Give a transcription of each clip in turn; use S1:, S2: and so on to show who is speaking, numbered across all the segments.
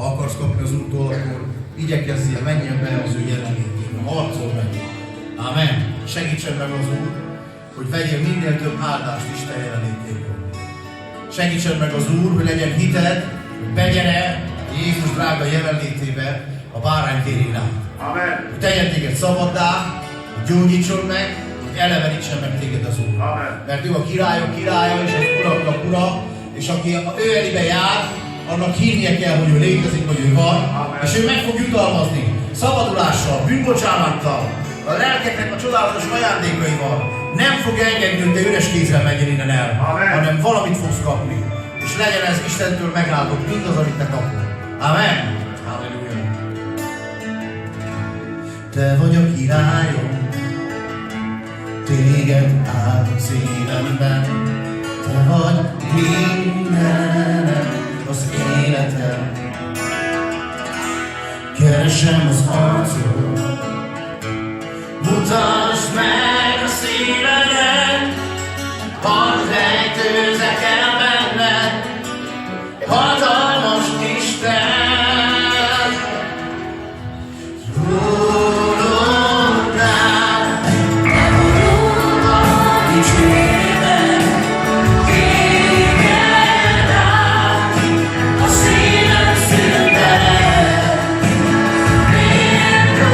S1: Ha akarsz kapni az Úrtól, akkor igyekezzél, menjen be az ő jelenlétébe, harcol meg. Amen. Segítsen meg az Úr, hogy vegyél minél több áldást Isten jelenlétéből. Segítsen meg az Úr, hogy legyen hited, hogy begyere Jézus drága jelenlétébe a báránytérén át.
S2: Amen.
S1: Hogy tegyen téged szabaddá, hogy gyógyítson meg, hogy elevenítsen meg téged az Úr.
S2: Amen.
S1: Mert ő a királyok királya és az uraknak ura, és aki ő elébe jár, annak hívnie kell, hogy ő létezik, hogy ő van,
S2: Amen.
S1: és ő meg fog jutalmazni szabadulással, bűnbocsánattal, a lelkeknek a csodálatos ajándékaival. Nem fog engedni, hogy te üres kézzel menjen innen el,
S2: Amen.
S1: hanem valamit fogsz kapni. És legyen ez Istentől megáldott mindaz, amit te kapod. Amen. Halleluja. Te vagy a királyom, téged áldok szívemben. Te vagy mindenem, az életem. Keresem az arcod, mutasd meg a szívedet, hadd rejtőzek el benned, hatalmas Isten. Rólad rád, dicsérlek, téged át, a szívem szüntelet, miért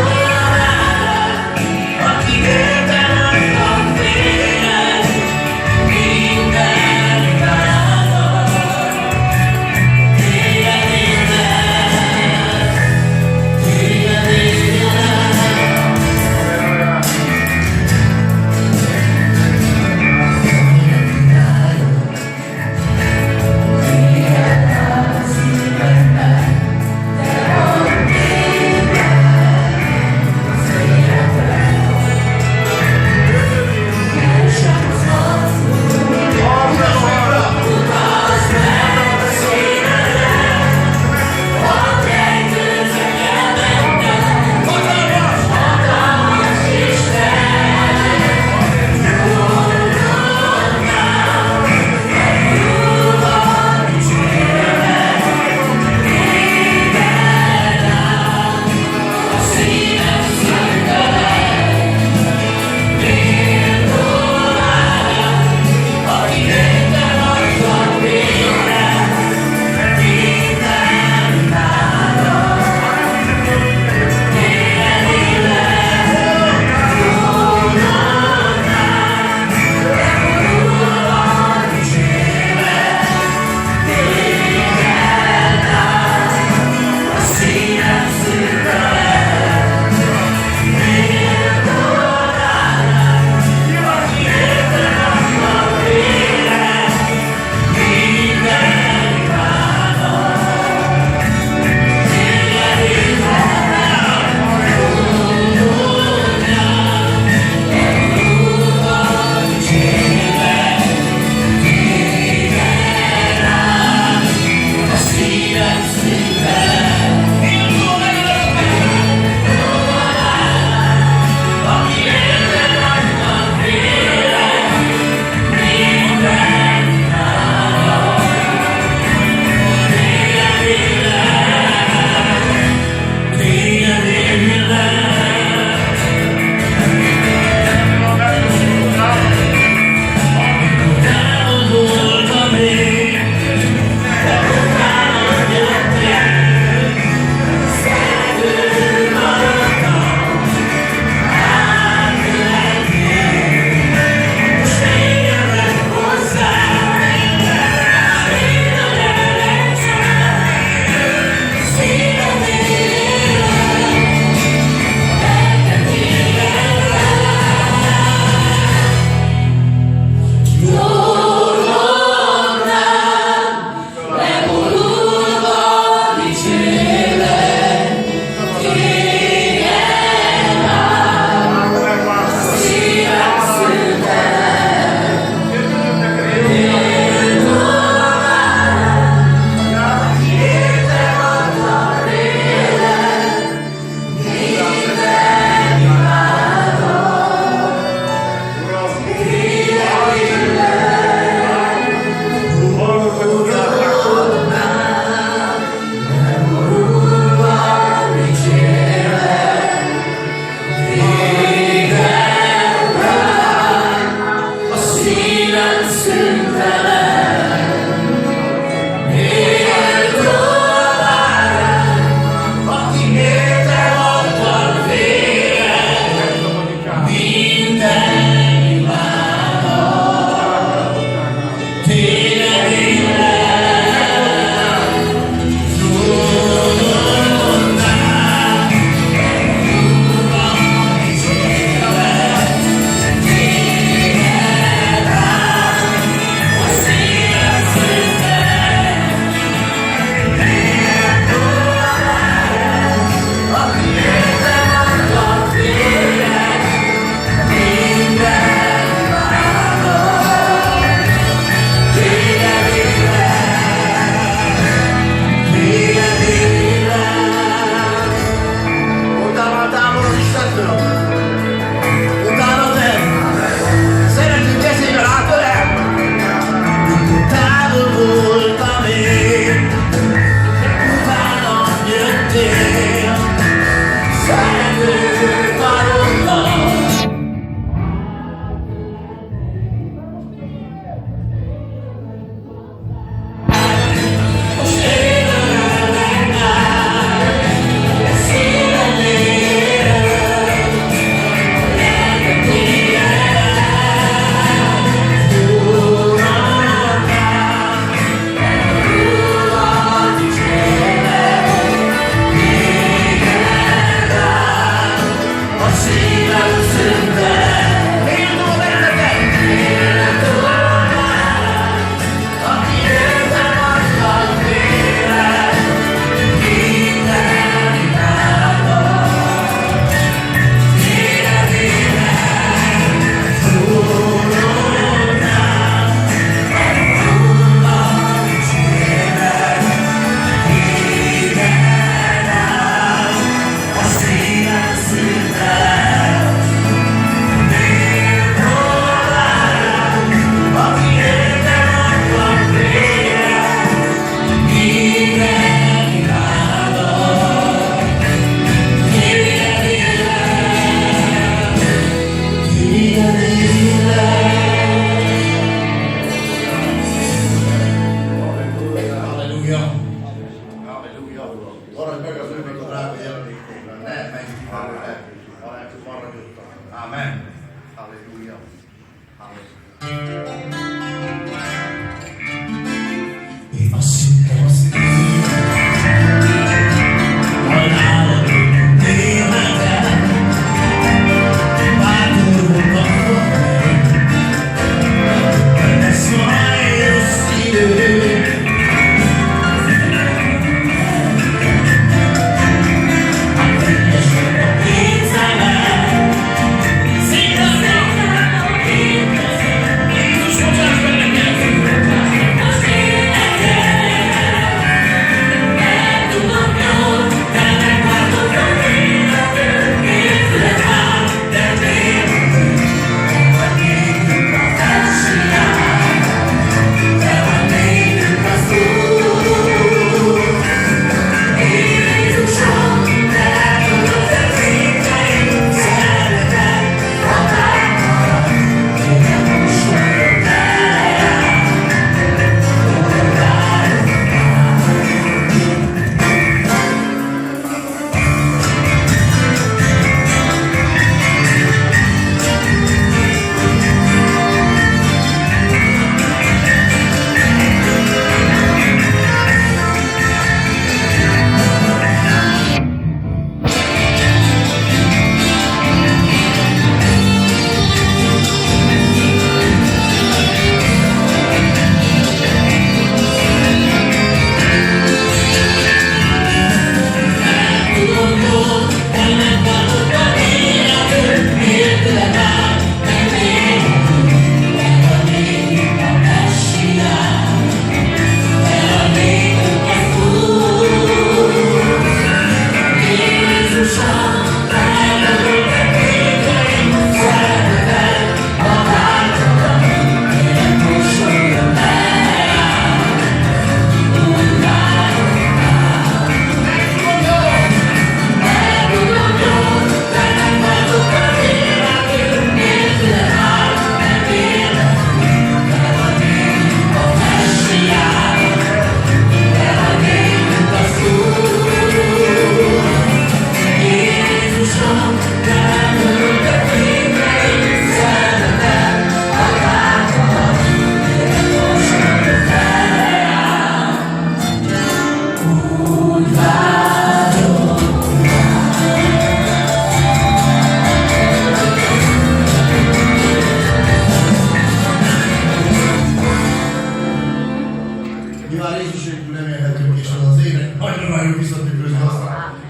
S1: dicsőségül remélhetünk, és az az ének nagyon-nagyon visszatükrözi azt,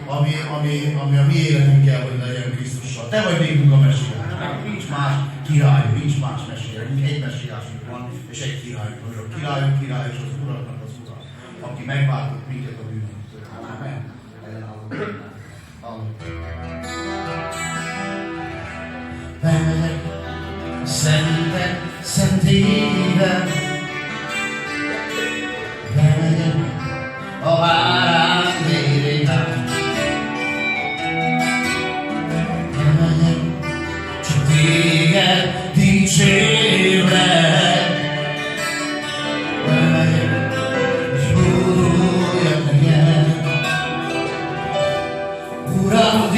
S1: ami a mi életünk kell, hogy legyen Krisztussal. Te vagy nékünk a mesiás. Nincs más király, nincs más mesiás. Egy mesiásunk van, és egy királyunk van. A királyunk király, és az uraknak az ura, aki megváltott minket a bűnöktől. Amen. Bemegyek a szentek szentébe, bemegyek a várás vérében, bemegyek csak téged dicsérve, bemegyek és bújjak neked, Uram,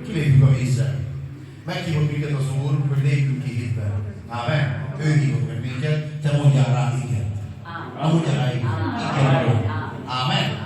S1: kilépjünk a vízzel. Meghívott minket az Úr, hogy lépjünk ki hitben. Ámen. Ő hívott meg minket, te mondjál rá igen. Mondjál rá igen. Igen. Ámen.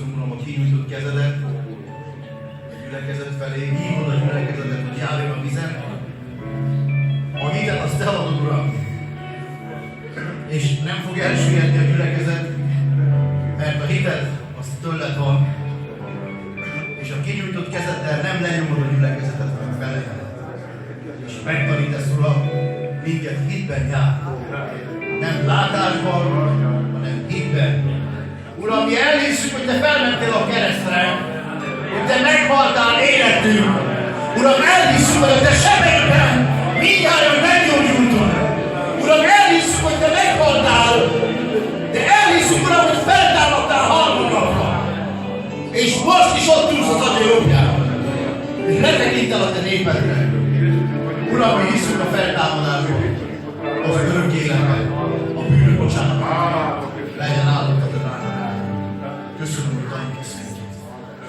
S1: imádkozom, Uram, a kinyújtott kezedet a gyülekezet felé, hívod a gyülekezetet, hogy járjon a vizen. A hitet azt te adod, Uram, és nem fog elsüllyedni a gyülekezet, mert a hited az tőled van, és a kinyújtott kezeddel nem lenyomod a gyülekezetet, hanem felemeled. És megtanítasz, Uram, minket hitben jár. Nem látásban, hanem hitben. Uram, mi elhisszük, hogy te felmentél a keresztre, hogy te meghaltál életünk. Uram, elhisszük, hogy a te sebeidben mindjárt meggyógyultunk. Uram, elhisszük, hogy te meghaltál, de elhisszük, Uram, hogy feltámadtál harmadnapra. És most is ott ülsz az Atya jobbján. És letekintel a te népedre. Uram, mi hiszünk a feltámadásban, az örök életben, a bűnök bocsánat. Legyen áldott a te drága. Köszönöm, hogy tanítasz minket.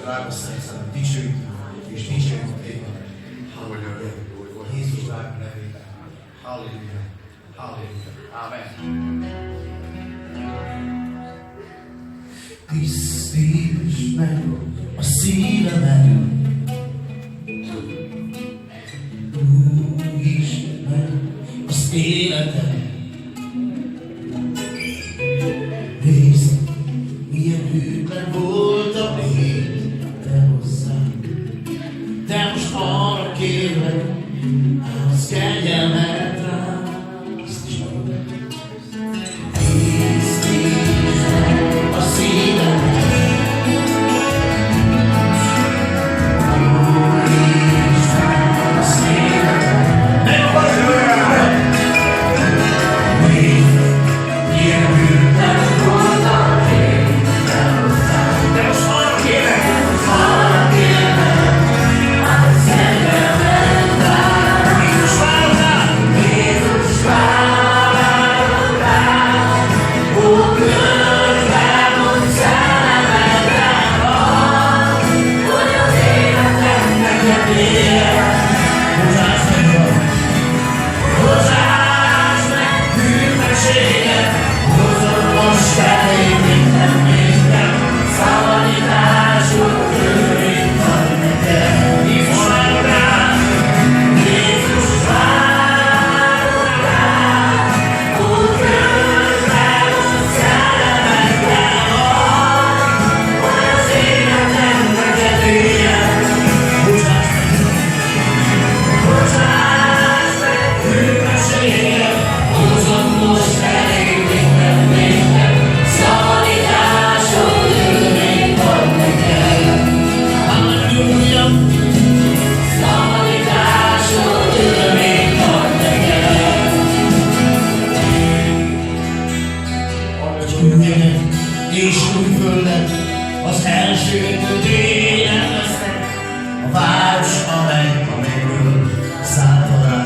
S1: Drága Szent, dicsőjük és dicsőjük téged. Halleluja. Jézus drága nevében. Halleluja. Halleluja. Amen. Tisztíts meg a szívemet, újítsd meg az életem. Nézd, milyen hűtlen voltam én te hozzám, de most arra kérlek, az kegyelmet rám. Tisztíts meg a szívemet. És új földet az első tüdéren lesznek, a város, amelyből szálltad rá.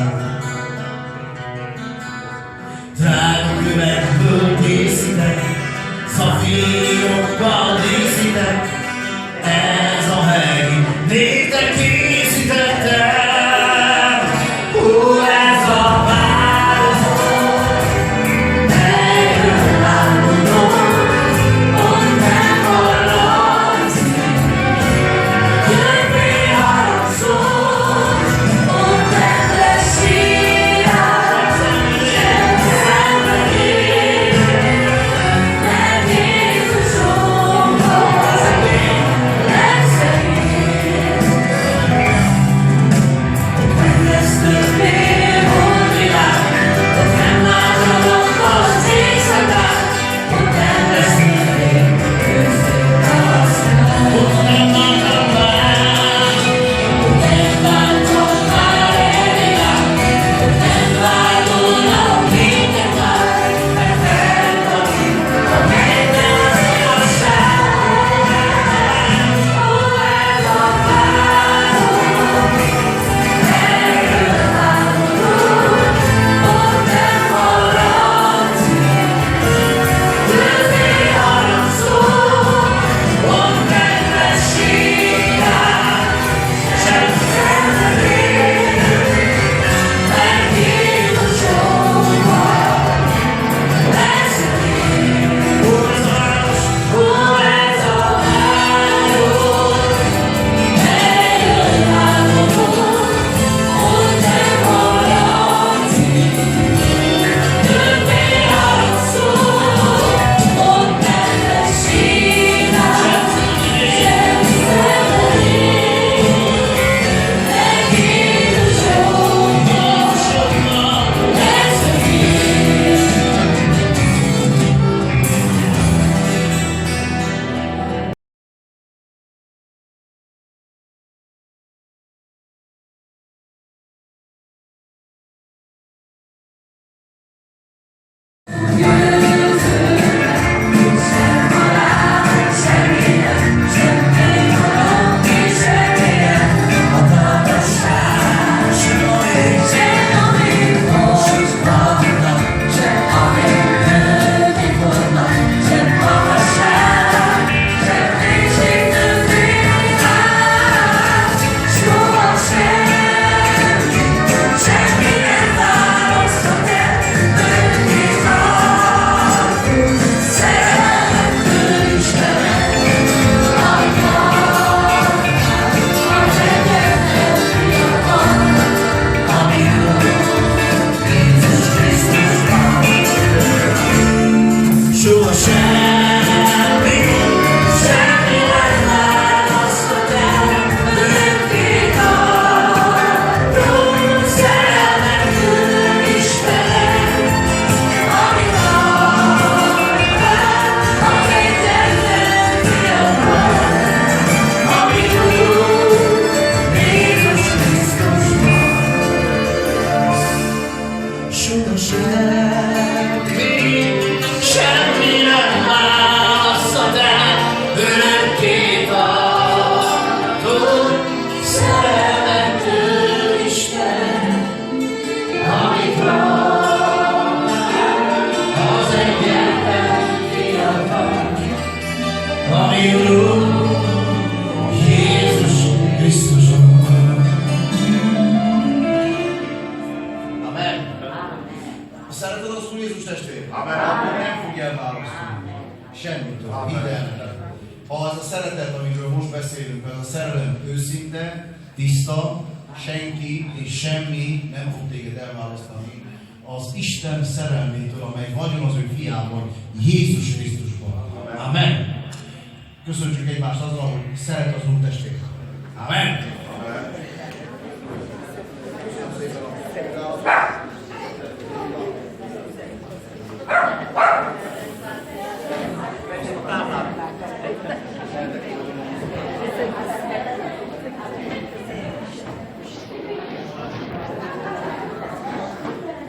S1: Drága kövekből készítek, szafírokkal díszítek, ez a hely néktek készítettem. Ez a város, melyről álmodom,
S2: Jöjj, haragszol, mondd el,
S1: mi Urunk, Jézus Krisztuson. Amen. Szereted az Úr Jézus testvér? Amen. Nem fogja elválasztani. Semmitől. Hidd el. Ha az a szeretet, amiről most beszélünk, az a szerelem őszinte, tiszta, senki és semmi nem fog téged elválasztani az Isten szerelmétől, amely vagyon az ő fiában, Jézus Krisztusban. Amen. Köszönjük egymást azzal, hogy szeret az Úr testvér. Amen. Amen.